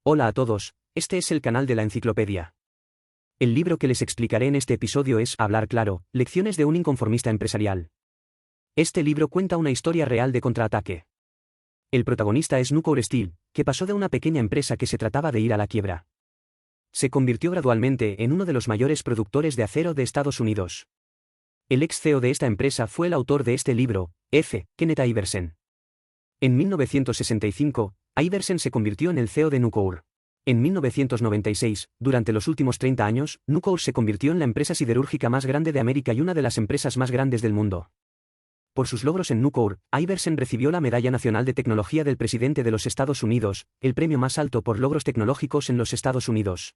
Hola a todos, este es el canal de la enciclopedia. El libro que les explicaré en este episodio es Hablar claro, lecciones de un inconformista empresarial. Este libro cuenta una historia real de contraataque. El protagonista es Nucor Steel, que pasó de una pequeña empresa que se trataba de ir a la quiebra. Se convirtió gradualmente en uno de los mayores productores de acero de Estados Unidos. El ex CEO de esta empresa fue el autor de este libro, F. Kenneth Iversen. En 1965, Iversen se convirtió en el CEO de Nucor. En 1996, durante los últimos 30 años, Nucor se convirtió en la empresa siderúrgica más grande de América y una de las empresas más grandes del mundo. Por sus logros en Nucor, Iversen recibió la Medalla Nacional de Tecnología del Presidente de los Estados Unidos, el premio más alto por logros tecnológicos en los Estados Unidos.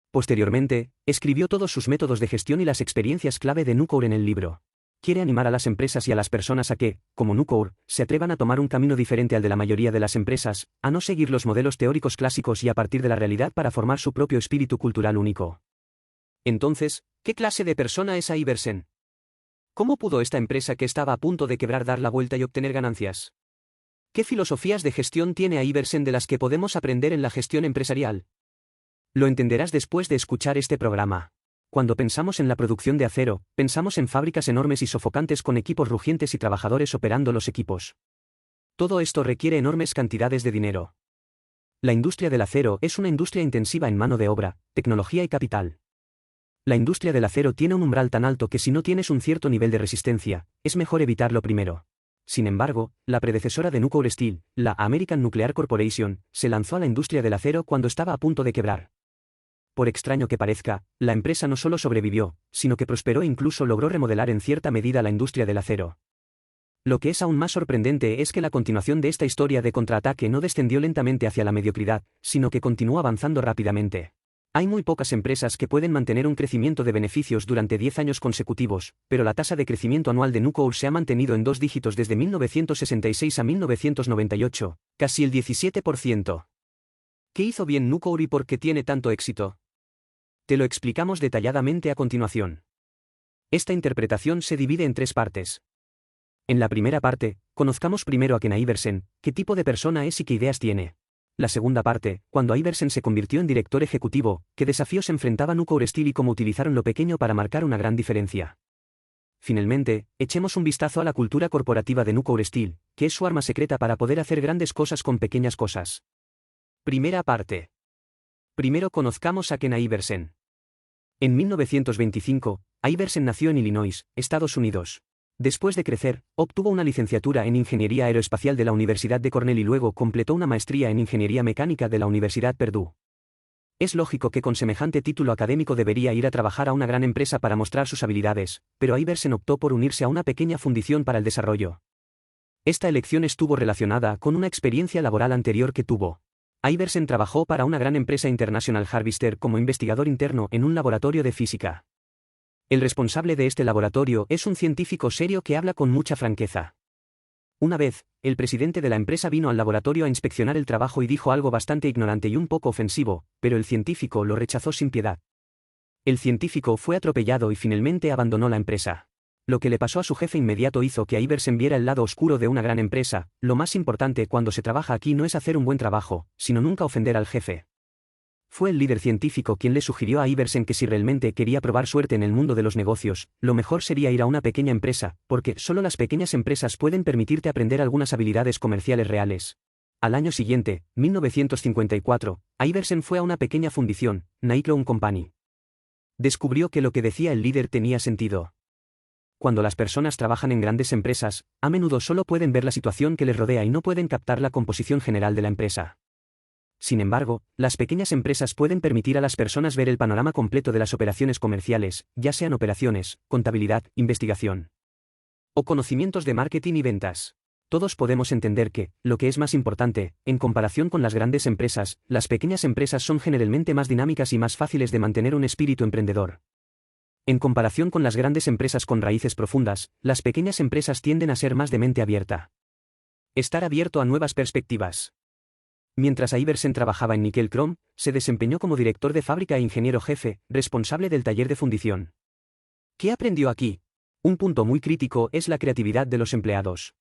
Posteriormente, escribió todos sus métodos de gestión y las experiencias clave de Nucor en el libro. Quiere animar a las empresas y a las personas a que, como Nucor, se atrevan a tomar un camino diferente al de la mayoría de las empresas, a no seguir los modelos teóricos clásicos y a partir de la realidad para formar su propio espíritu cultural único. Entonces, ¿qué clase de persona es Iversen? ¿Cómo pudo esta empresa que estaba a punto de quebrar dar la vuelta y obtener ganancias? ¿Qué filosofías de gestión tiene Iversen de las que podemos aprender en la gestión empresarial? Lo entenderás después de escuchar este programa. Cuando pensamos en la producción de acero, pensamos en fábricas enormes y sofocantes con equipos rugientes y trabajadores operando los equipos. Todo esto requiere enormes cantidades de dinero. La industria del acero es una industria intensiva en mano de obra, tecnología y capital. La industria del acero tiene un umbral tan alto que si no tienes un cierto nivel de resistencia, es mejor evitarlo primero. Sin embargo, la predecesora de Nucor Steel, la American Nuclear Corporation, se lanzó a la industria del acero cuando estaba a punto de quebrar. Por extraño que parezca, la empresa no solo sobrevivió, sino que prosperó e incluso logró remodelar en cierta medida la industria del acero. Lo que es aún más sorprendente es que la continuación de esta historia de contraataque no descendió lentamente hacia la mediocridad, sino que continuó avanzando rápidamente. Hay muy pocas empresas que pueden mantener un crecimiento de beneficios durante 10 años consecutivos, pero la tasa de crecimiento anual de Nucor se ha mantenido en 2 dígitos desde 1966 a 1998, casi el 17%. ¿Qué hizo bien Nucor y por qué tiene tanto éxito? Te lo explicamos detalladamente a continuación. Esta interpretación se divide en 3 partes. En la primera parte, conozcamos primero a Ken Iversen, qué tipo de persona es y qué ideas tiene. La segunda parte, cuando Iversen se convirtió en director ejecutivo, qué desafíos enfrentaba Nucor Steel y cómo utilizaron lo pequeño para marcar una gran diferencia. Finalmente, echemos un vistazo a la cultura corporativa de Nucor Steel, que es su arma secreta para poder hacer grandes cosas con pequeñas cosas. Primera parte. Primero conozcamos a Ken Iversen. En 1925, Iversen nació en Illinois, Estados Unidos. Después de crecer, obtuvo una licenciatura en Ingeniería Aeroespacial de la Universidad de Cornell y luego completó una maestría en Ingeniería Mecánica de la Universidad Purdue. Es lógico que con semejante título académico debería ir a trabajar a una gran empresa para mostrar sus habilidades, pero Iversen optó por unirse a una pequeña fundición para el desarrollo. Esta elección estuvo relacionada con una experiencia laboral anterior que tuvo. Iversen trabajó para una gran empresa International Harvester como investigador interno en un laboratorio de física. El responsable de este laboratorio es un científico serio que habla con mucha franqueza. Una vez, el presidente de la empresa vino al laboratorio a inspeccionar el trabajo y dijo algo bastante ignorante y un poco ofensivo, pero el científico lo rechazó sin piedad. El científico fue atropellado y finalmente abandonó la empresa. Lo que le pasó a su jefe inmediato hizo que Iversen viera el lado oscuro de una gran empresa. Lo más importante cuando se trabaja aquí no es hacer un buen trabajo, sino nunca ofender al jefe. Fue el líder científico quien le sugirió a Iversen que si realmente quería probar suerte en el mundo de los negocios, lo mejor sería ir a una pequeña empresa, porque solo las pequeñas empresas pueden permitirte aprender algunas habilidades comerciales reales. Al año siguiente, 1954, Iversen fue a una pequeña fundición, Nyclone Company. Descubrió que lo que decía el líder tenía sentido. Cuando las personas trabajan en grandes empresas, a menudo solo pueden ver la situación que les rodea y no pueden captar la composición general de la empresa. Sin embargo, las pequeñas empresas pueden permitir a las personas ver el panorama completo de las operaciones comerciales, ya sean operaciones, contabilidad, investigación o conocimientos de marketing y ventas. Todos podemos entender que, lo que es más importante, en comparación con las grandes empresas, las pequeñas empresas son generalmente más dinámicas y más fáciles de mantener un espíritu emprendedor. En comparación con las grandes empresas con raíces profundas, las pequeñas empresas tienden a ser más de mente abierta. Estar abierto a nuevas perspectivas. Mientras Iversen trabajaba en Nickel Chrome, se desempeñó como director de fábrica e ingeniero jefe, responsable del taller de fundición. ¿Qué aprendió aquí? Un punto muy crítico es la creatividad de los empleados.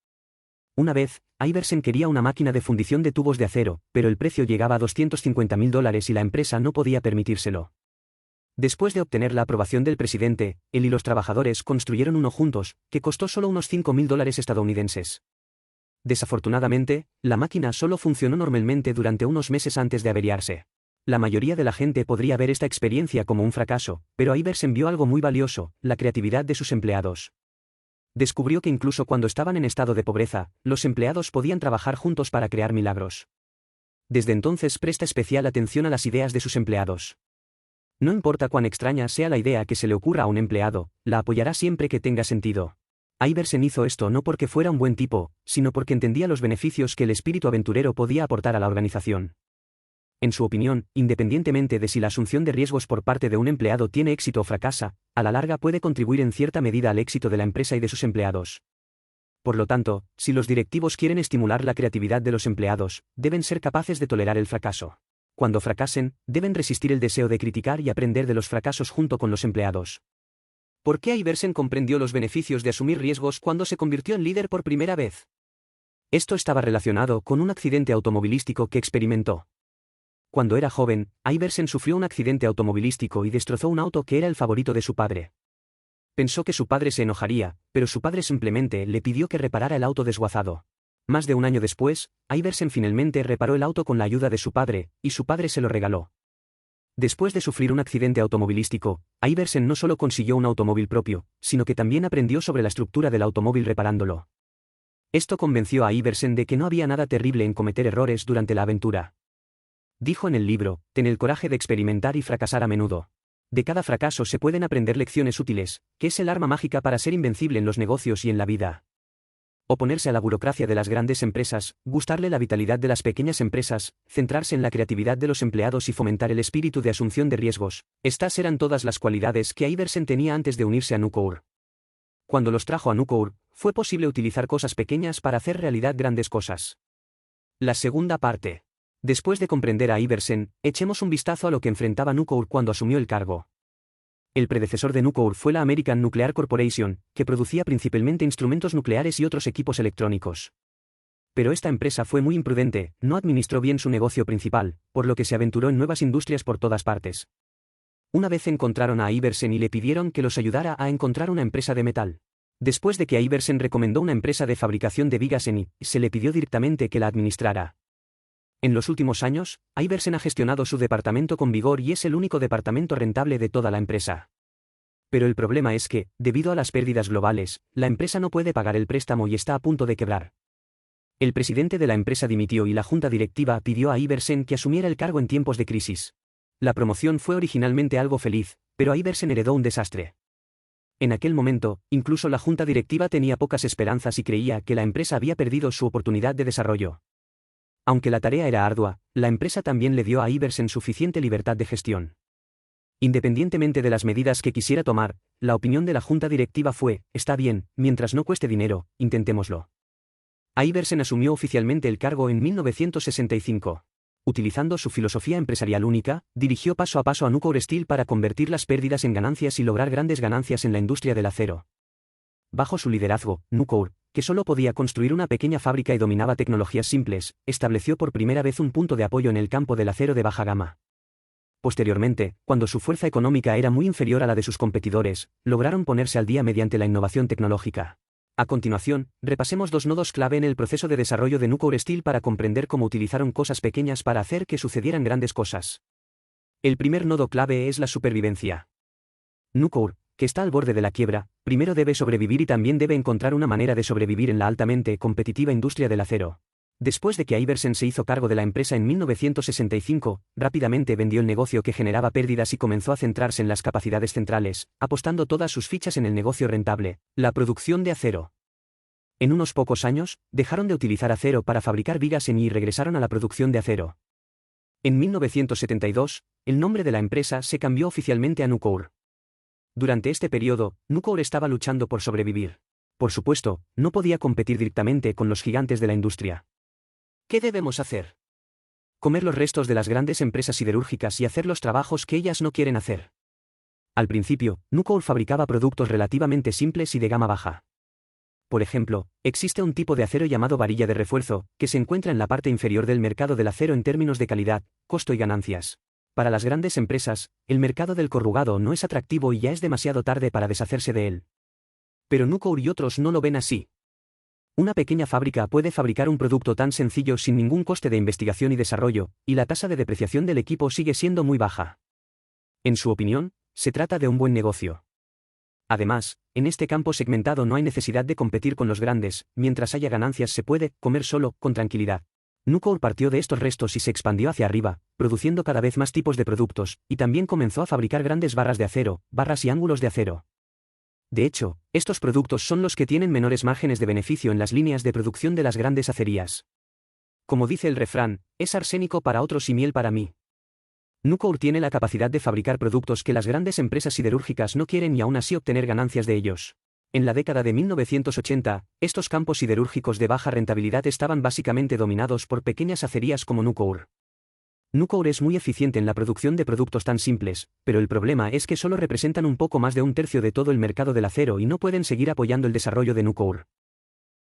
Una vez, Iversen quería una máquina de fundición de tubos de acero, pero el precio llegaba a $250.000 y la empresa no podía permitírselo. Después de obtener la aprobación del presidente, él y los trabajadores construyeron uno juntos, que costó solo unos $5.000 estadounidenses. Desafortunadamente, la máquina solo funcionó normalmente durante unos meses antes de averiarse. La mayoría de la gente podría ver esta experiencia como un fracaso, pero Iversen vio algo muy valioso, la creatividad de sus empleados. Descubrió que incluso cuando estaban en estado de pobreza, los empleados podían trabajar juntos para crear milagros. Desde entonces presta especial atención a las ideas de sus empleados. No importa cuán extraña sea la idea que se le ocurra a un empleado, la apoyará siempre que tenga sentido. Iversen hizo esto no porque fuera un buen tipo, sino porque entendía los beneficios que el espíritu aventurero podía aportar a la organización. En su opinión, independientemente de si la asunción de riesgos por parte de un empleado tiene éxito o fracasa, a la larga puede contribuir en cierta medida al éxito de la empresa y de sus empleados. Por lo tanto, si los directivos quieren estimular la creatividad de los empleados, deben ser capaces de tolerar el fracaso. Cuando fracasen, deben resistir el deseo de criticar y aprender de los fracasos junto con los empleados. ¿Por qué Iversen comprendió los beneficios de asumir riesgos cuando se convirtió en líder por primera vez? Esto estaba relacionado con un accidente automovilístico que experimentó. Cuando era joven, Iversen sufrió un accidente automovilístico y destrozó un auto que era el favorito de su padre. Pensó que su padre se enojaría, pero su padre simplemente le pidió que reparara el auto desguazado. Más de un año después, Iversen finalmente reparó el auto con la ayuda de su padre, y su padre se lo regaló. Después de sufrir un accidente automovilístico, Iversen no solo consiguió un automóvil propio, sino que también aprendió sobre la estructura del automóvil reparándolo. Esto convenció a Iversen de que no había nada terrible en cometer errores durante la aventura. Dijo en el libro, ten el coraje de experimentar y fracasar a menudo. De cada fracaso se pueden aprender lecciones útiles, que es el arma mágica para ser invencible en los negocios y en la vida. Oponerse a la burocracia de las grandes empresas, gustarle la vitalidad de las pequeñas empresas, centrarse en la creatividad de los empleados y fomentar el espíritu de asunción de riesgos. Estas eran todas las cualidades que Iversen tenía antes de unirse a Nucor. Cuando los trajo a Nucor, fue posible utilizar cosas pequeñas para hacer realidad grandes cosas. La segunda parte. Después de comprender a Iversen, echemos un vistazo a lo que enfrentaba Nucor cuando asumió el cargo. El predecesor de Nucor fue la American Nuclear Corporation, que producía principalmente instrumentos nucleares y otros equipos electrónicos. Pero esta empresa fue muy imprudente, no administró bien su negocio principal, por lo que se aventuró en nuevas industrias por todas partes. Una vez encontraron a Iversen y le pidieron que los ayudara a encontrar una empresa de metal. Después de que Iversen recomendó una empresa de fabricación de vigas se le pidió directamente que la administrara. En los últimos años, Iversen ha gestionado su departamento con vigor y es el único departamento rentable de toda la empresa. Pero el problema es que, debido a las pérdidas globales, la empresa no puede pagar el préstamo y está a punto de quebrar. El presidente de la empresa dimitió y la junta directiva pidió a Iversen que asumiera el cargo en tiempos de crisis. La promoción fue originalmente algo feliz, pero Iversen heredó un desastre. En aquel momento, incluso la junta directiva tenía pocas esperanzas y creía que la empresa había perdido su oportunidad de desarrollo. Aunque la tarea era ardua, la empresa también le dio a Iversen suficiente libertad de gestión. Independientemente de las medidas que quisiera tomar, la opinión de la junta directiva fue, está bien, mientras no cueste dinero, intentémoslo. Iversen asumió oficialmente el cargo en 1965. Utilizando su filosofía empresarial única, dirigió paso a paso a Nucor Steel para convertir las pérdidas en ganancias y lograr grandes ganancias en la industria del acero. Bajo su liderazgo, Nucor, que solo podía construir una pequeña fábrica y dominaba tecnologías simples, estableció por primera vez un punto de apoyo en el campo del acero de baja gama. Posteriormente, cuando su fuerza económica era muy inferior a la de sus competidores, lograron ponerse al día mediante la innovación tecnológica. A continuación, repasemos dos nodos clave en el proceso de desarrollo de Nucor Steel para comprender cómo utilizaron cosas pequeñas para hacer que sucedieran grandes cosas. El primer nodo clave es la supervivencia. Nucor, que está al borde de la quiebra, primero debe sobrevivir y también debe encontrar una manera de sobrevivir en la altamente competitiva industria del acero. Después de que Iversen se hizo cargo de la empresa en 1965, rápidamente vendió el negocio que generaba pérdidas y comenzó a centrarse en las capacidades centrales, apostando todas sus fichas en el negocio rentable, la producción de acero. En unos pocos años, dejaron de utilizar acero para fabricar vigas y regresaron a la producción de acero. En 1972, el nombre de la empresa se cambió oficialmente a Nucor. Durante este periodo, Nucor estaba luchando por sobrevivir. Por supuesto, no podía competir directamente con los gigantes de la industria. ¿Qué debemos hacer? Comer los restos de las grandes empresas siderúrgicas y hacer los trabajos que ellas no quieren hacer. Al principio, Nucor fabricaba productos relativamente simples y de gama baja. Por ejemplo, existe un tipo de acero llamado varilla de refuerzo, que se encuentra en la parte inferior del mercado del acero en términos de calidad, costo y ganancias. Para las grandes empresas, el mercado del corrugado no es atractivo y ya es demasiado tarde para deshacerse de él. Pero Nucor y otros no lo ven así. Una pequeña fábrica puede fabricar un producto tan sencillo sin ningún coste de investigación y desarrollo, y la tasa de depreciación del equipo sigue siendo muy baja. En su opinión, se trata de un buen negocio. Además, en este campo segmentado no hay necesidad de competir con los grandes, mientras haya ganancias se puede comer solo, con tranquilidad. Nucor partió de estos restos y se expandió hacia arriba, produciendo cada vez más tipos de productos, y también comenzó a fabricar grandes barras de acero, barras y ángulos de acero. De hecho, estos productos son los que tienen menores márgenes de beneficio en las líneas de producción de las grandes acerías. Como dice el refrán, es arsénico para otros y miel para mí. Nucor tiene la capacidad de fabricar productos que las grandes empresas siderúrgicas no quieren y aún así obtener ganancias de ellos. En la década de 1980, estos campos siderúrgicos de baja rentabilidad estaban básicamente dominados por pequeñas acerías como Nucor. Nucor es muy eficiente en la producción de productos tan simples, pero el problema es que solo representan un poco más de un tercio de todo el mercado del acero y no pueden seguir apoyando el desarrollo de Nucor.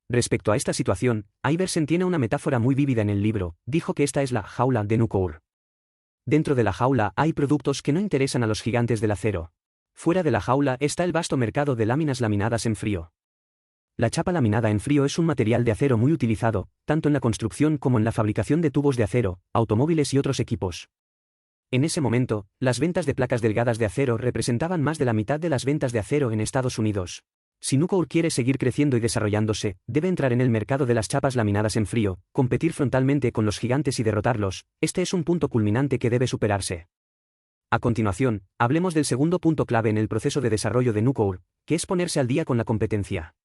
Respecto a esta situación, Iversen tiene una metáfora muy vívida en el libro, dijo que esta es la jaula de Nucor. Dentro de la jaula hay productos que no interesan a los gigantes del acero. Fuera de la jaula está el vasto mercado de láminas laminadas en frío. La chapa laminada en frío es un material de acero muy utilizado, tanto en la construcción como en la fabricación de tubos de acero, automóviles y otros equipos. En ese momento, las ventas de placas delgadas de acero representaban más de la mitad de las ventas de acero en Estados Unidos. Si Nucor quiere seguir creciendo y desarrollándose, debe entrar en el mercado de las chapas laminadas en frío, competir frontalmente con los gigantes y derrotarlos. Este es un punto culminante que debe superarse. A continuación, hablemos del segundo punto clave en el proceso de desarrollo de Nucor, que es ponerse al día con la competencia.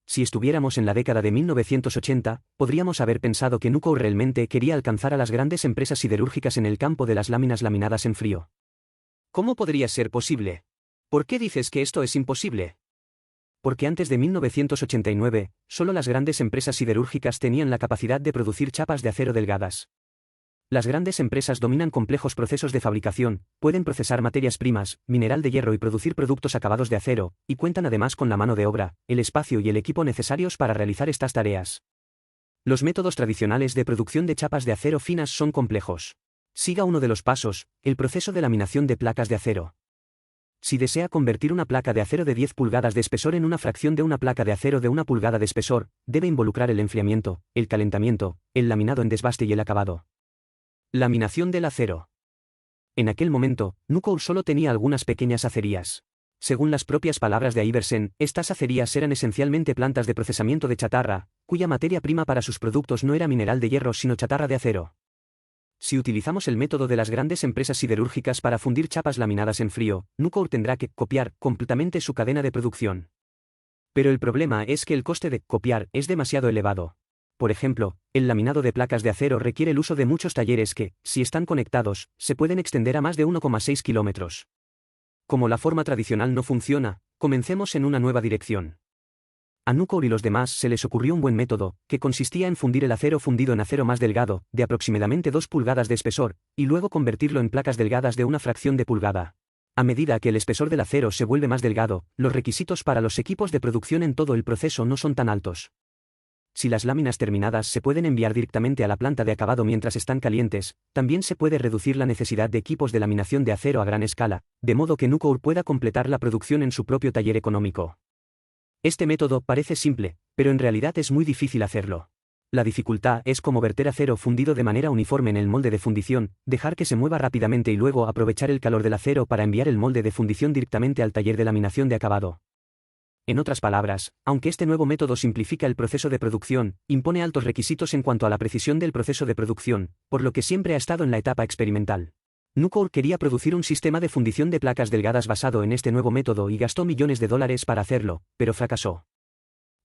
Si estuviéramos en la década de 1980, podríamos haber pensado que Nucor realmente quería alcanzar a las grandes empresas siderúrgicas en el campo de las láminas laminadas en frío. ¿Cómo podría ser posible? ¿Por qué dices que esto es imposible? Porque antes de 1989, solo las grandes empresas siderúrgicas tenían la capacidad de producir chapas de acero delgadas. Las grandes empresas dominan complejos procesos de fabricación, pueden procesar materias primas, mineral de hierro y producir productos acabados de acero, y cuentan además con la mano de obra, el espacio y el equipo necesarios para realizar estas tareas. Los métodos tradicionales de producción de chapas de acero finas son complejos. Siga uno de los pasos, el proceso de laminación de placas de acero. Si desea convertir una placa de acero de 10 pulgadas de espesor en una fracción de una placa de acero de 1 pulgada de espesor, debe involucrar el enfriamiento, el calentamiento, el laminado en desbaste y el acabado. Laminación del acero. En aquel momento, Nucor solo tenía algunas pequeñas acerías. Según las propias palabras de Iversen, estas acerías eran esencialmente plantas de procesamiento de chatarra, cuya materia prima para sus productos no era mineral de hierro sino chatarra de acero. Si utilizamos el método de las grandes empresas siderúrgicas para fundir chapas laminadas en frío, Nucor tendrá que copiar completamente su cadena de producción. Pero el problema es que el coste de copiar es demasiado elevado. Por ejemplo, el laminado de placas de acero requiere el uso de muchos talleres que, si están conectados, se pueden extender a más de 1,6 kilómetros. Como la forma tradicional no funciona, comencemos en una nueva dirección. A Nucor y los demás se les ocurrió un buen método, que consistía en fundir el acero fundido en acero más delgado, de aproximadamente 2 pulgadas de espesor, y luego convertirlo en placas delgadas de una fracción de pulgada. A medida que el espesor del acero se vuelve más delgado, los requisitos para los equipos de producción en todo el proceso no son tan altos. Si las láminas terminadas se pueden enviar directamente a la planta de acabado mientras están calientes, también se puede reducir la necesidad de equipos de laminación de acero a gran escala, de modo que Nucor pueda completar la producción en su propio taller económico. Este método parece simple, pero en realidad es muy difícil hacerlo. La dificultad es cómo verter acero fundido de manera uniforme en el molde de fundición, dejar que se mueva rápidamente y luego aprovechar el calor del acero para enviar el molde de fundición directamente al taller de laminación de acabado. En otras palabras, aunque este nuevo método simplifica el proceso de producción, impone altos requisitos en cuanto a la precisión del proceso de producción, por lo que siempre ha estado en la etapa experimental. Nucor quería producir un sistema de fundición de placas delgadas basado en este nuevo método y gastó millones de dólares para hacerlo, pero fracasó.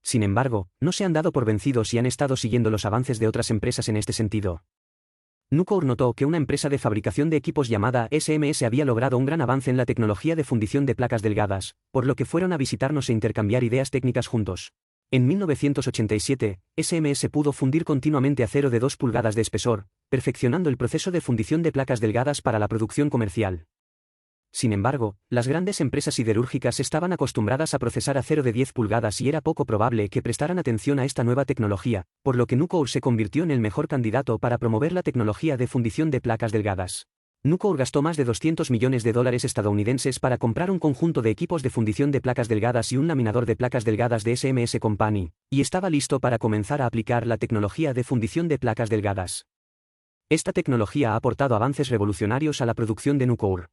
Sin embargo, no se han dado por vencidos y han estado siguiendo los avances de otras empresas en este sentido. Nucor notó que una empresa de fabricación de equipos llamada SMS había logrado un gran avance en la tecnología de fundición de placas delgadas, por lo que fueron a visitarnos e intercambiar ideas técnicas juntos. En 1987, SMS pudo fundir continuamente acero de 2 pulgadas de espesor, perfeccionando el proceso de fundición de placas delgadas para la producción comercial. Sin embargo, las grandes empresas siderúrgicas estaban acostumbradas a procesar acero de 10 pulgadas y era poco probable que prestaran atención a esta nueva tecnología, por lo que Nucor se convirtió en el mejor candidato para promover la tecnología de fundición de placas delgadas. Nucor gastó más de $200 millones estadounidenses para comprar un conjunto de equipos de fundición de placas delgadas y un laminador de placas delgadas de SMS Company, y estaba listo para comenzar a aplicar la tecnología de fundición de placas delgadas. Esta tecnología ha aportado avances revolucionarios a la producción de Nucor.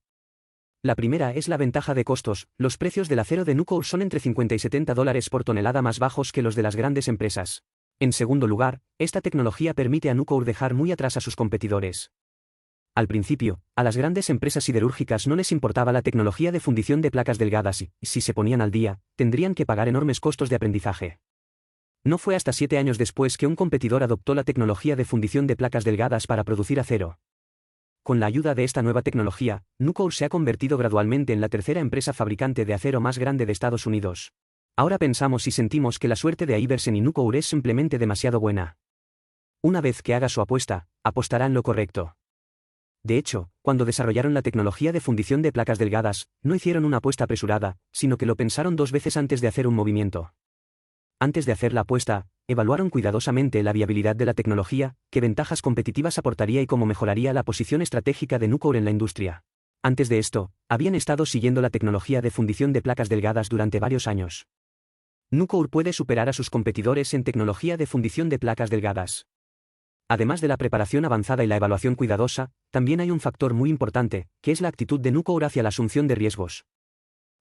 La primera es la ventaja de costos. Los precios del acero de Nucor son entre $50 y $70 por tonelada más bajos que los de las grandes empresas. En segundo lugar, esta tecnología permite a Nucor dejar muy atrás a sus competidores. Al principio, a las grandes empresas siderúrgicas no les importaba la tecnología de fundición de placas delgadas y, si se ponían al día, tendrían que pagar enormes costos de aprendizaje. No fue hasta 7 años después que un competidor adoptó la tecnología de fundición de placas delgadas para producir acero. Con la ayuda de esta nueva tecnología, Nucor se ha convertido gradualmente en la tercera empresa fabricante de acero más grande de Estados Unidos. Ahora pensamos y sentimos que la suerte de Iversen y Nucor es simplemente demasiado buena. Una vez que haga su apuesta, apostará en lo correcto. De hecho, cuando desarrollaron la tecnología de fundición de placas delgadas, no hicieron una apuesta apresurada, sino que lo pensaron 2 veces antes de hacer un movimiento. Antes de hacer la apuesta, evaluaron cuidadosamente la viabilidad de la tecnología, qué ventajas competitivas aportaría y cómo mejoraría la posición estratégica de Nucor en la industria. Antes de esto, habían estado siguiendo la tecnología de fundición de placas delgadas durante varios años. Nucor puede superar a sus competidores en tecnología de fundición de placas delgadas. Además de la preparación avanzada y la evaluación cuidadosa, también hay un factor muy importante, que es la actitud de Nucor hacia la asunción de riesgos.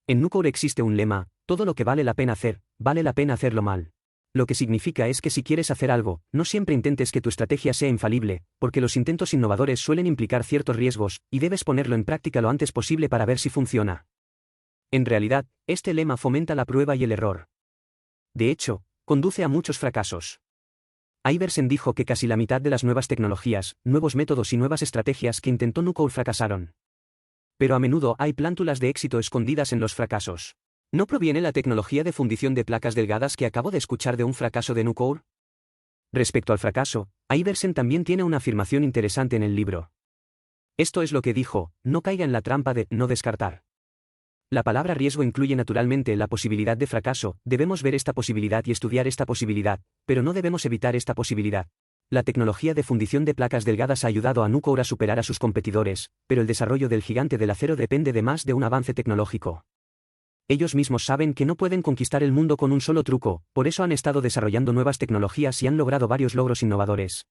En Nucor existe un lema: todo lo que vale la pena hacerlo mal. Lo que significa es que si quieres hacer algo, no siempre intentes que tu estrategia sea infalible, porque los intentos innovadores suelen implicar ciertos riesgos, y debes ponerlo en práctica lo antes posible para ver si funciona. En realidad, este lema fomenta la prueba y el error. De hecho, conduce a muchos fracasos. Iversen dijo que casi la mitad de las nuevas tecnologías, nuevos métodos y nuevas estrategias que intentó Nucor fracasaron. Pero a menudo hay plántulas de éxito escondidas en los fracasos. ¿No proviene la tecnología de fundición de placas delgadas que acabo de escuchar de un fracaso de Nucor? Respecto al fracaso, Iversen también tiene una afirmación interesante en el libro. Esto es lo que dijo: no caiga en la trampa de no descartar. La palabra riesgo incluye naturalmente la posibilidad de fracaso. Debemos ver esta posibilidad y estudiar esta posibilidad, pero no debemos evitar esta posibilidad. La tecnología de fundición de placas delgadas ha ayudado a Nucor a superar a sus competidores, pero el desarrollo del gigante del acero depende de más de un avance tecnológico. Ellos mismos saben que no pueden conquistar el mundo con un solo truco, por eso han estado desarrollando nuevas tecnologías y han logrado varios logros innovadores.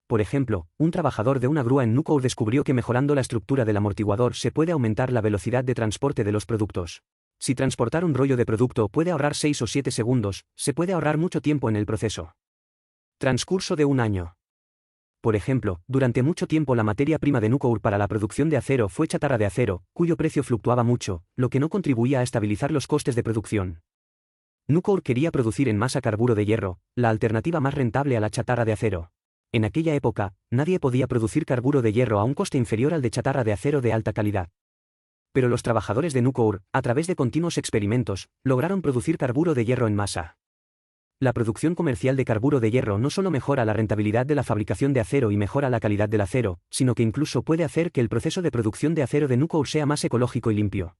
Por ejemplo, un trabajador de una grúa en Nucor descubrió que mejorando la estructura del amortiguador se puede aumentar la velocidad de transporte de los productos. Si transportar un rollo de producto puede ahorrar 6 o 7 segundos, se puede ahorrar mucho tiempo en el proceso. Transcurso de un año. Por ejemplo, durante mucho tiempo la materia prima de Nucor para la producción de acero fue chatarra de acero, cuyo precio fluctuaba mucho, lo que no contribuía a estabilizar los costes de producción. Nucor quería producir en masa carburo de hierro, la alternativa más rentable a la chatarra de acero. En aquella época, nadie podía producir carburo de hierro a un coste inferior al de chatarra de acero de alta calidad. Pero los trabajadores de Nucor, a través de continuos experimentos, lograron producir carburo de hierro en masa. La producción comercial de carburo de hierro no solo mejora la rentabilidad de la fabricación de acero y mejora la calidad del acero, sino que incluso puede hacer que el proceso de producción de acero de Nucor sea más ecológico y limpio.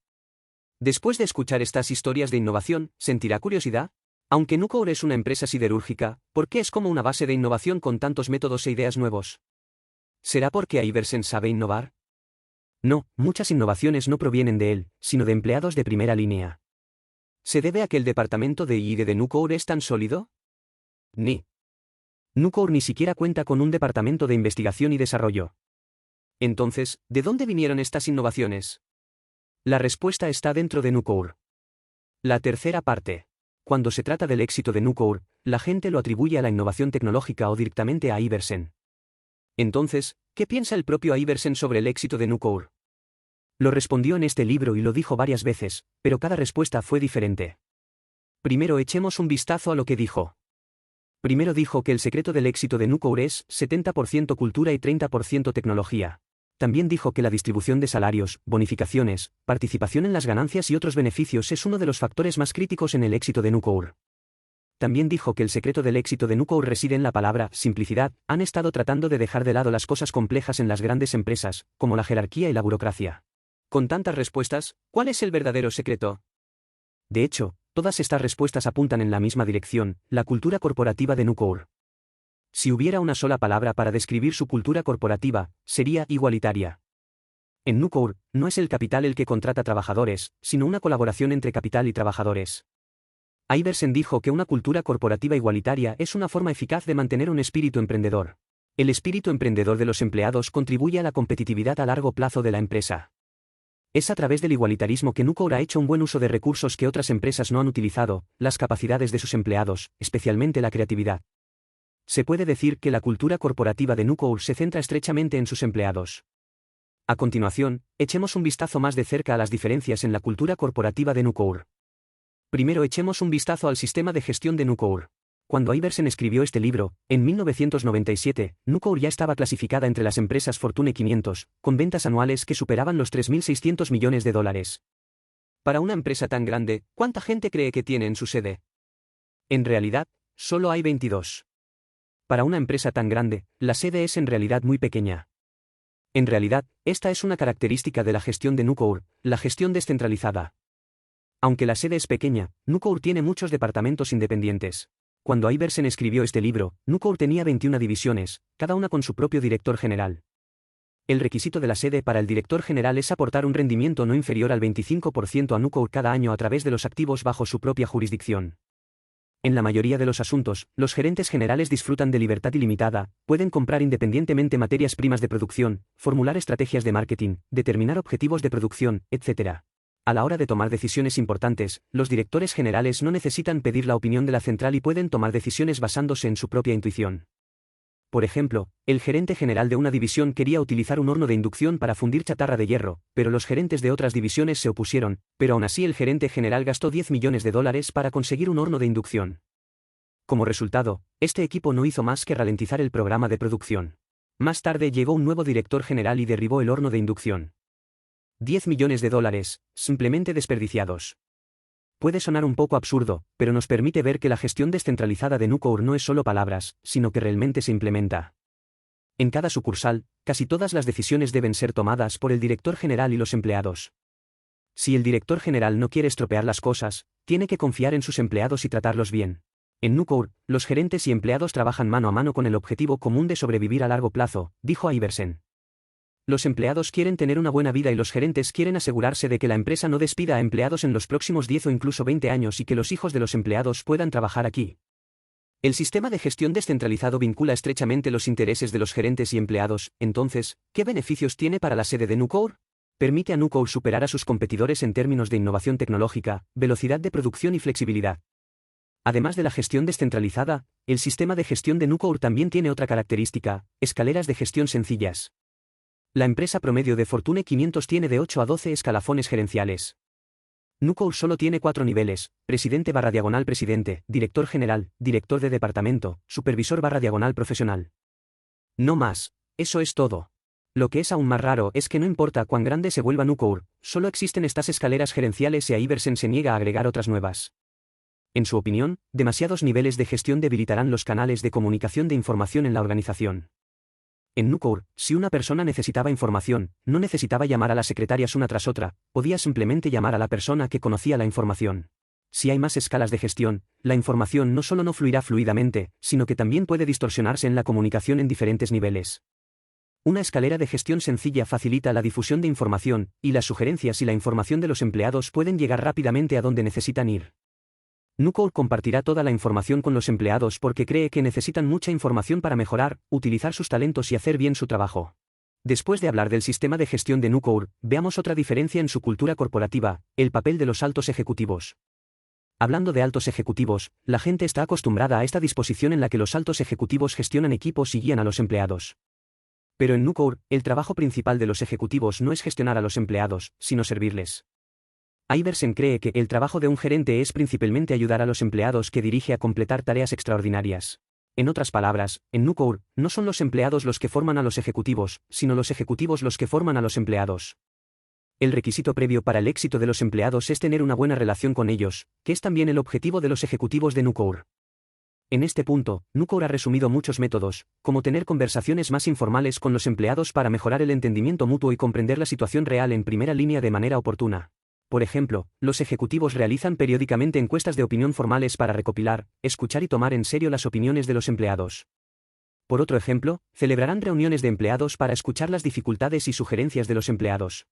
Después de escuchar estas historias de innovación, ¿sentirá curiosidad? Aunque Nucor es una empresa siderúrgica, ¿por qué es como una base de innovación con tantos métodos e ideas nuevos? ¿Será porque Iversen sabe innovar? No, muchas innovaciones no provienen de él, sino de empleados de primera línea. ¿Se debe a que el departamento de I+D de Nucor es tan sólido? Ni. Nucor ni siquiera cuenta con un departamento de investigación y desarrollo. Entonces, ¿de dónde vinieron estas innovaciones? La respuesta está dentro de Nucor. La tercera parte. Cuando se trata del éxito de Nucor, la gente lo atribuye a la innovación tecnológica o directamente a Iversen. Entonces, ¿qué piensa el propio Iversen sobre el éxito de Nucor? Lo respondió en este libro y lo dijo varias veces, pero cada respuesta fue diferente. Primero echemos un vistazo a lo que dijo. Primero dijo que el secreto del éxito de Nucor es 70% cultura y 30% tecnología. También dijo que la distribución de salarios, bonificaciones, participación en las ganancias y otros beneficios es uno de los factores más críticos en el éxito de Nucor. También dijo que el secreto del éxito de Nucor reside en la palabra simplicidad. Han estado tratando de dejar de lado las cosas complejas en las grandes empresas, como la jerarquía y la burocracia. Con tantas respuestas, ¿cuál es el verdadero secreto? De hecho, todas estas respuestas apuntan en la misma dirección, la cultura corporativa de Nucor. Si hubiera una sola palabra para describir su cultura corporativa, sería igualitaria. En Nucor, no es el capital el que contrata trabajadores, sino una colaboración entre capital y trabajadores. Iversen dijo que una cultura corporativa igualitaria es una forma eficaz de mantener un espíritu emprendedor. El espíritu emprendedor de los empleados contribuye a la competitividad a largo plazo de la empresa. Es a través del igualitarismo que Nucor ha hecho un buen uso de recursos que otras empresas no han utilizado, las capacidades de sus empleados, especialmente la creatividad. Se puede decir que la cultura corporativa de Nucor se centra estrechamente en sus empleados. A continuación, echemos un vistazo más de cerca a las diferencias en la cultura corporativa de Nucor. Primero echemos un vistazo al sistema de gestión de Nucor. Cuando Iversen escribió este libro, en 1997, Nucor ya estaba clasificada entre las empresas Fortune 500, con ventas anuales que superaban los 3.600 millones de dólares. Para una empresa tan grande, ¿cuánta gente cree que tiene en su sede? En realidad, solo hay 22. Para una empresa tan grande, la sede es en realidad muy pequeña. En realidad, esta es una característica de la gestión de Nucor, la gestión descentralizada. Aunque la sede es pequeña, Nucor tiene muchos departamentos independientes. Cuando Iversen escribió este libro, Nucor tenía 21 divisiones, cada una con su propio director general. El requisito de la sede para el director general es aportar un rendimiento no inferior al 25% a Nucor cada año a través de los activos bajo su propia jurisdicción. En la mayoría de los asuntos, los gerentes generales disfrutan de libertad ilimitada, pueden comprar independientemente materias primas de producción, formular estrategias de marketing, determinar objetivos de producción, etc. A la hora de tomar decisiones importantes, los directores generales no necesitan pedir la opinión de la central y pueden tomar decisiones basándose en su propia intuición. Por ejemplo, el gerente general de una división quería utilizar un horno de inducción para fundir chatarra de hierro, pero los gerentes de otras divisiones se opusieron, pero aún así el gerente general gastó $10 millones para conseguir un horno de inducción. Como resultado, este equipo no hizo más que ralentizar el programa de producción. Más tarde llegó un nuevo director general y derribó el horno de inducción. $10 millones, simplemente desperdiciados. Puede sonar un poco absurdo, pero nos permite ver que la gestión descentralizada de Nucor no es solo palabras, sino que realmente se implementa. En cada sucursal, casi todas las decisiones deben ser tomadas por el director general y los empleados. Si el director general no quiere estropear las cosas, tiene que confiar en sus empleados y tratarlos bien. En Nucor, los gerentes y empleados trabajan mano a mano con el objetivo común de sobrevivir a largo plazo, dijo Iversen. Los empleados quieren tener una buena vida y los gerentes quieren asegurarse de que la empresa no despida a empleados en los próximos 10 o incluso 20 años y que los hijos de los empleados puedan trabajar aquí. El sistema de gestión descentralizado vincula estrechamente los intereses de los gerentes y empleados. Entonces, ¿qué beneficios tiene para la sede de Nucor? Permite a Nucor superar a sus competidores en términos de innovación tecnológica, velocidad de producción y flexibilidad. Además de la gestión descentralizada, el sistema de gestión de Nucor también tiene otra característica: escaleras de gestión sencillas. La empresa promedio de Fortune 500 tiene de 8 a 12 escalafones gerenciales. Nucor solo tiene 4 niveles: presidente/presidente, director general, director de departamento, supervisor/diagonal profesional. No más, eso es todo. Lo que es aún más raro es que no importa cuán grande se vuelva Nucor, solo existen estas escaleras gerenciales y Iversen se niega a agregar otras nuevas. En su opinión, demasiados niveles de gestión debilitarán los canales de comunicación de información en la organización. En Nucor, si una persona necesitaba información, no necesitaba llamar a las secretarias una tras otra, podía simplemente llamar a la persona que conocía la información. Si hay más escalas de gestión, la información no solo no fluirá fluidamente, sino que también puede distorsionarse en la comunicación en diferentes niveles. Una escalera de gestión sencilla facilita la difusión de información, y las sugerencias y la información de los empleados pueden llegar rápidamente a donde necesitan ir. Nucor compartirá toda la información con los empleados porque cree que necesitan mucha información para mejorar, utilizar sus talentos y hacer bien su trabajo. Después de hablar del sistema de gestión de Nucor, veamos otra diferencia en su cultura corporativa: el papel de los altos ejecutivos. Hablando de altos ejecutivos, la gente está acostumbrada a esta disposición en la que los altos ejecutivos gestionan equipos y guían a los empleados. Pero en Nucor, el trabajo principal de los ejecutivos no es gestionar a los empleados, sino servirles. Iversen cree que el trabajo de un gerente es principalmente ayudar a los empleados que dirige a completar tareas extraordinarias. En otras palabras, en Nucor, no son los empleados los que forman a los ejecutivos, sino los ejecutivos los que forman a los empleados. El requisito previo para el éxito de los empleados es tener una buena relación con ellos, que es también el objetivo de los ejecutivos de Nucor. En este punto, Nucor ha resumido muchos métodos, como tener conversaciones más informales con los empleados para mejorar el entendimiento mutuo y comprender la situación real en primera línea de manera oportuna. Por ejemplo, los ejecutivos realizan periódicamente encuestas de opinión formales para recopilar, escuchar y tomar en serio las opiniones de los empleados. Por otro ejemplo, celebrarán reuniones de empleados para escuchar las dificultades y sugerencias de los empleados.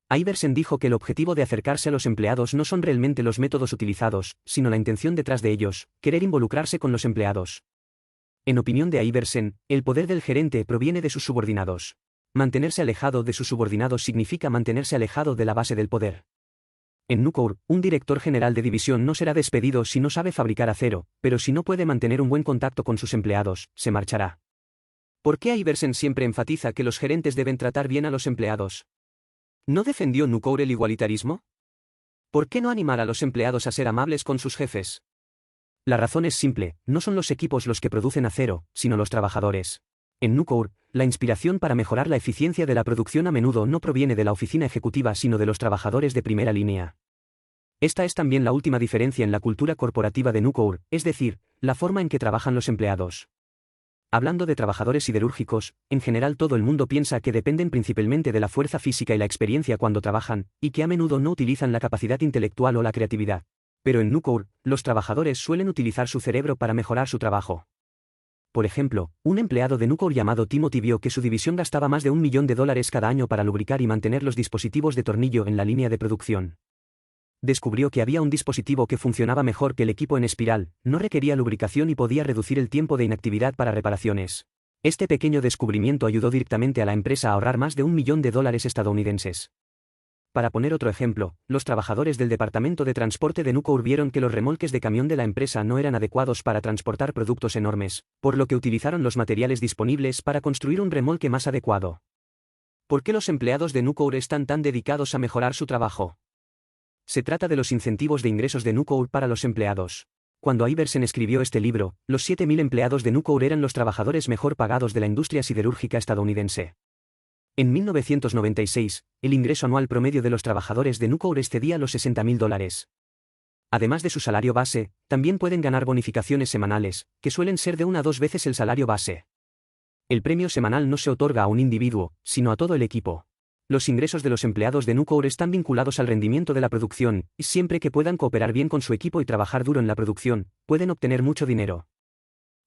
Iversen dijo que el objetivo de acercarse a los empleados no son realmente los métodos utilizados, sino la intención detrás de ellos, querer involucrarse con los empleados. En opinión de Iversen, el poder del gerente proviene de sus subordinados. Mantenerse alejado de sus subordinados significa mantenerse alejado de la base del poder. En Nucor, un director general de división no será despedido si no sabe fabricar acero, pero si no puede mantener un buen contacto con sus empleados, se marchará. ¿Por qué Iversen siempre enfatiza que los gerentes deben tratar bien a los empleados? ¿No defendió Nucor el igualitarismo? ¿Por qué no animar a los empleados a ser amables con sus jefes? La razón es simple, no son los equipos los que producen acero, sino los trabajadores. En Nucor, la inspiración para mejorar la eficiencia de la producción a menudo no proviene de la oficina ejecutiva sino de los trabajadores de primera línea. Esta es también la última diferencia en la cultura corporativa de Nucor, es decir, la forma en que trabajan los empleados. Hablando de trabajadores siderúrgicos, en general todo el mundo piensa que dependen principalmente de la fuerza física y la experiencia cuando trabajan, y que a menudo no utilizan la capacidad intelectual o la creatividad. Pero en Nucor, los trabajadores suelen utilizar su cerebro para mejorar su trabajo. Por ejemplo, un empleado de Nucor llamado Timothy vio que su división gastaba más de $1 millón cada año para lubricar y mantener los dispositivos de tornillo en la línea de producción. Descubrió que había un dispositivo que funcionaba mejor que el equipo en espiral, no requería lubricación y podía reducir el tiempo de inactividad para reparaciones. Este pequeño descubrimiento ayudó directamente a la empresa a ahorrar más de $1 millón estadounidenses. Para poner otro ejemplo, los trabajadores del departamento de transporte de Nucor vieron que los remolques de camión de la empresa no eran adecuados para transportar productos enormes, por lo que utilizaron los materiales disponibles para construir un remolque más adecuado. ¿Por qué los empleados de Nucor están tan dedicados a mejorar su trabajo? Se trata de los incentivos de ingresos de Nucor para los empleados. Cuando Iversen escribió este libro, los 7.000 empleados de Nucor eran los trabajadores mejor pagados de la industria siderúrgica estadounidense. En 1996, el ingreso anual promedio de los trabajadores de Nucor excedía los $60.000. Además de su salario base, también pueden ganar bonificaciones semanales, que suelen ser de 1 a 2 veces el salario base. El premio semanal no se otorga a un individuo, sino a todo el equipo. Los ingresos de los empleados de Nucor están vinculados al rendimiento de la producción, y siempre que puedan cooperar bien con su equipo y trabajar duro en la producción, pueden obtener mucho dinero.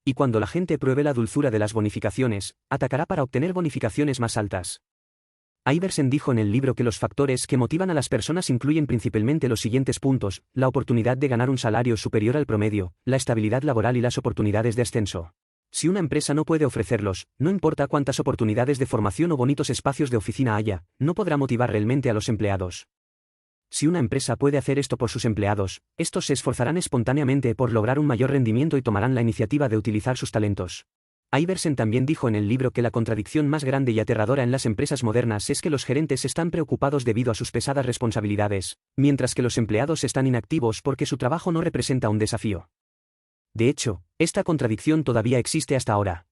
Y cuando la gente pruebe la dulzura de las bonificaciones, atacará para obtener bonificaciones más altas. Iversen dijo en el libro que los factores que motivan a las personas incluyen principalmente los siguientes puntos: la oportunidad de ganar un salario superior al promedio, la estabilidad laboral y las oportunidades de ascenso. Si una empresa no puede ofrecerlos, no importa cuántas oportunidades de formación o bonitos espacios de oficina haya, no podrá motivar realmente a los empleados. Si una empresa puede hacer esto por sus empleados, estos se esforzarán espontáneamente por lograr un mayor rendimiento y tomarán la iniciativa de utilizar sus talentos. Iversen también dijo en el libro que la contradicción más grande y aterradora en las empresas modernas es que los gerentes están preocupados debido a sus pesadas responsabilidades, mientras que los empleados están inactivos porque su trabajo no representa un desafío. De hecho, esta contradicción todavía existe hasta ahora.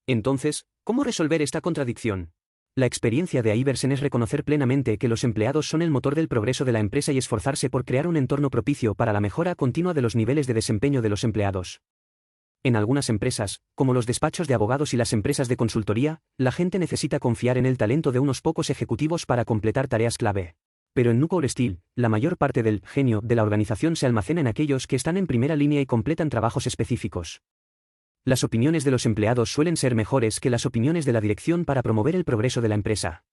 Entonces, ¿cómo resolver esta contradicción? La experiencia de Iversen es reconocer plenamente que los empleados son el motor del progreso de la empresa y esforzarse por crear un entorno propicio para la mejora continua de los niveles de desempeño de los empleados. En algunas empresas, como los despachos de abogados y las empresas de consultoría, la gente necesita confiar en el talento de unos pocos ejecutivos para completar tareas clave. Pero en Nucor Steel, la mayor parte del genio de la organización se almacena en aquellos que están en primera línea y completan trabajos específicos. Las opiniones de los empleados suelen ser mejores que las opiniones de la dirección para promover el progreso de la empresa.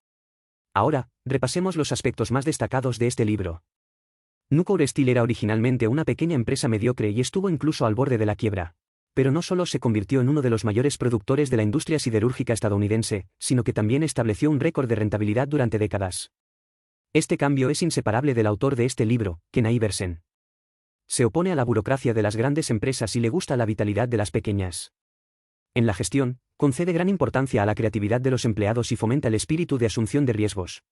Ahora, repasemos los aspectos más destacados de este libro. Nucor Steel era originalmente una pequeña empresa mediocre y estuvo incluso al borde de la quiebra. Pero no solo se convirtió en uno de los mayores productores de la industria siderúrgica estadounidense, sino que también estableció un récord de rentabilidad durante décadas. Este cambio es inseparable del autor de este libro, Ken Iversen. Se opone a la burocracia de las grandes empresas y le gusta la vitalidad de las pequeñas. En la gestión, concede gran importancia a la creatividad de los empleados y fomenta el espíritu de asunción de riesgos.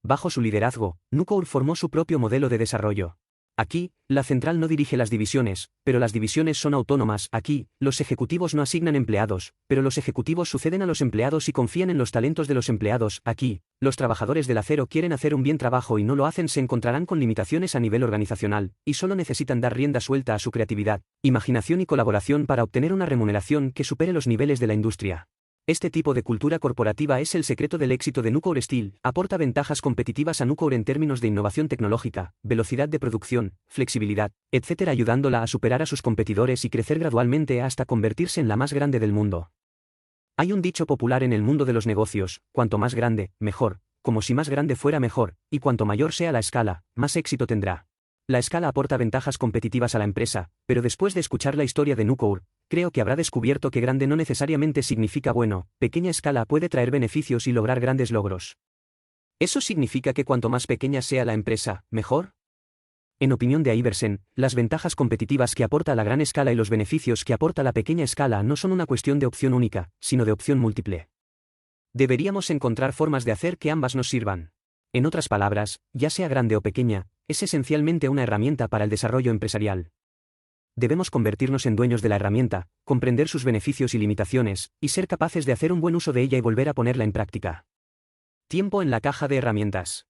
Bajo su liderazgo, Nucor formó su propio modelo de desarrollo. Aquí, la central no dirige las divisiones, pero las divisiones son autónomas. Aquí, los ejecutivos no asignan empleados, pero los ejecutivos suceden a los empleados y confían en los talentos de los empleados. Aquí, Los trabajadores del acero quieren hacer un bien trabajo y no lo hacen, se encontrarán con limitaciones a nivel organizacional, y solo necesitan dar rienda suelta a su creatividad, imaginación y colaboración para obtener una remuneración que supere los niveles de la industria. Este tipo de cultura corporativa es el secreto del éxito de Nucor Steel, aporta ventajas competitivas a Nucor en términos de innovación tecnológica, velocidad de producción, flexibilidad, etc., ayudándola a superar a sus competidores y crecer gradualmente hasta convertirse en la más grande del mundo. Hay un dicho popular en el mundo de los negocios: cuanto más grande, mejor, como si más grande fuera mejor, y cuanto mayor sea la escala, más éxito tendrá. La escala aporta ventajas competitivas a la empresa, pero después de escuchar la historia de Nucor, creo que habrá descubierto que grande no necesariamente significa bueno, pequeña escala puede traer beneficios y lograr grandes logros. ¿Eso significa que cuanto más pequeña sea la empresa, mejor? En opinión de Iversen, las ventajas competitivas que aporta la gran escala y los beneficios que aporta la pequeña escala no son una cuestión de opción única, sino de opción múltiple. Deberíamos encontrar formas de hacer que ambas nos sirvan. En otras palabras, ya sea grande o pequeña, es esencialmente una herramienta para el desarrollo empresarial. Debemos convertirnos en dueños de la herramienta, comprender sus beneficios y limitaciones, y ser capaces de hacer un buen uso de ella y volver a ponerla en práctica. Tiempo en la caja de herramientas.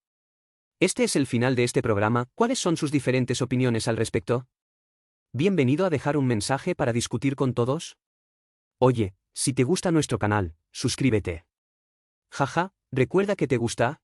Este es el final de este programa. ¿Cuáles son sus diferentes opiniones al respecto? Bienvenido a dejar un mensaje para discutir con todos. Oye, si te gusta nuestro canal, suscríbete. Jaja, ¿recuerda que te gusta?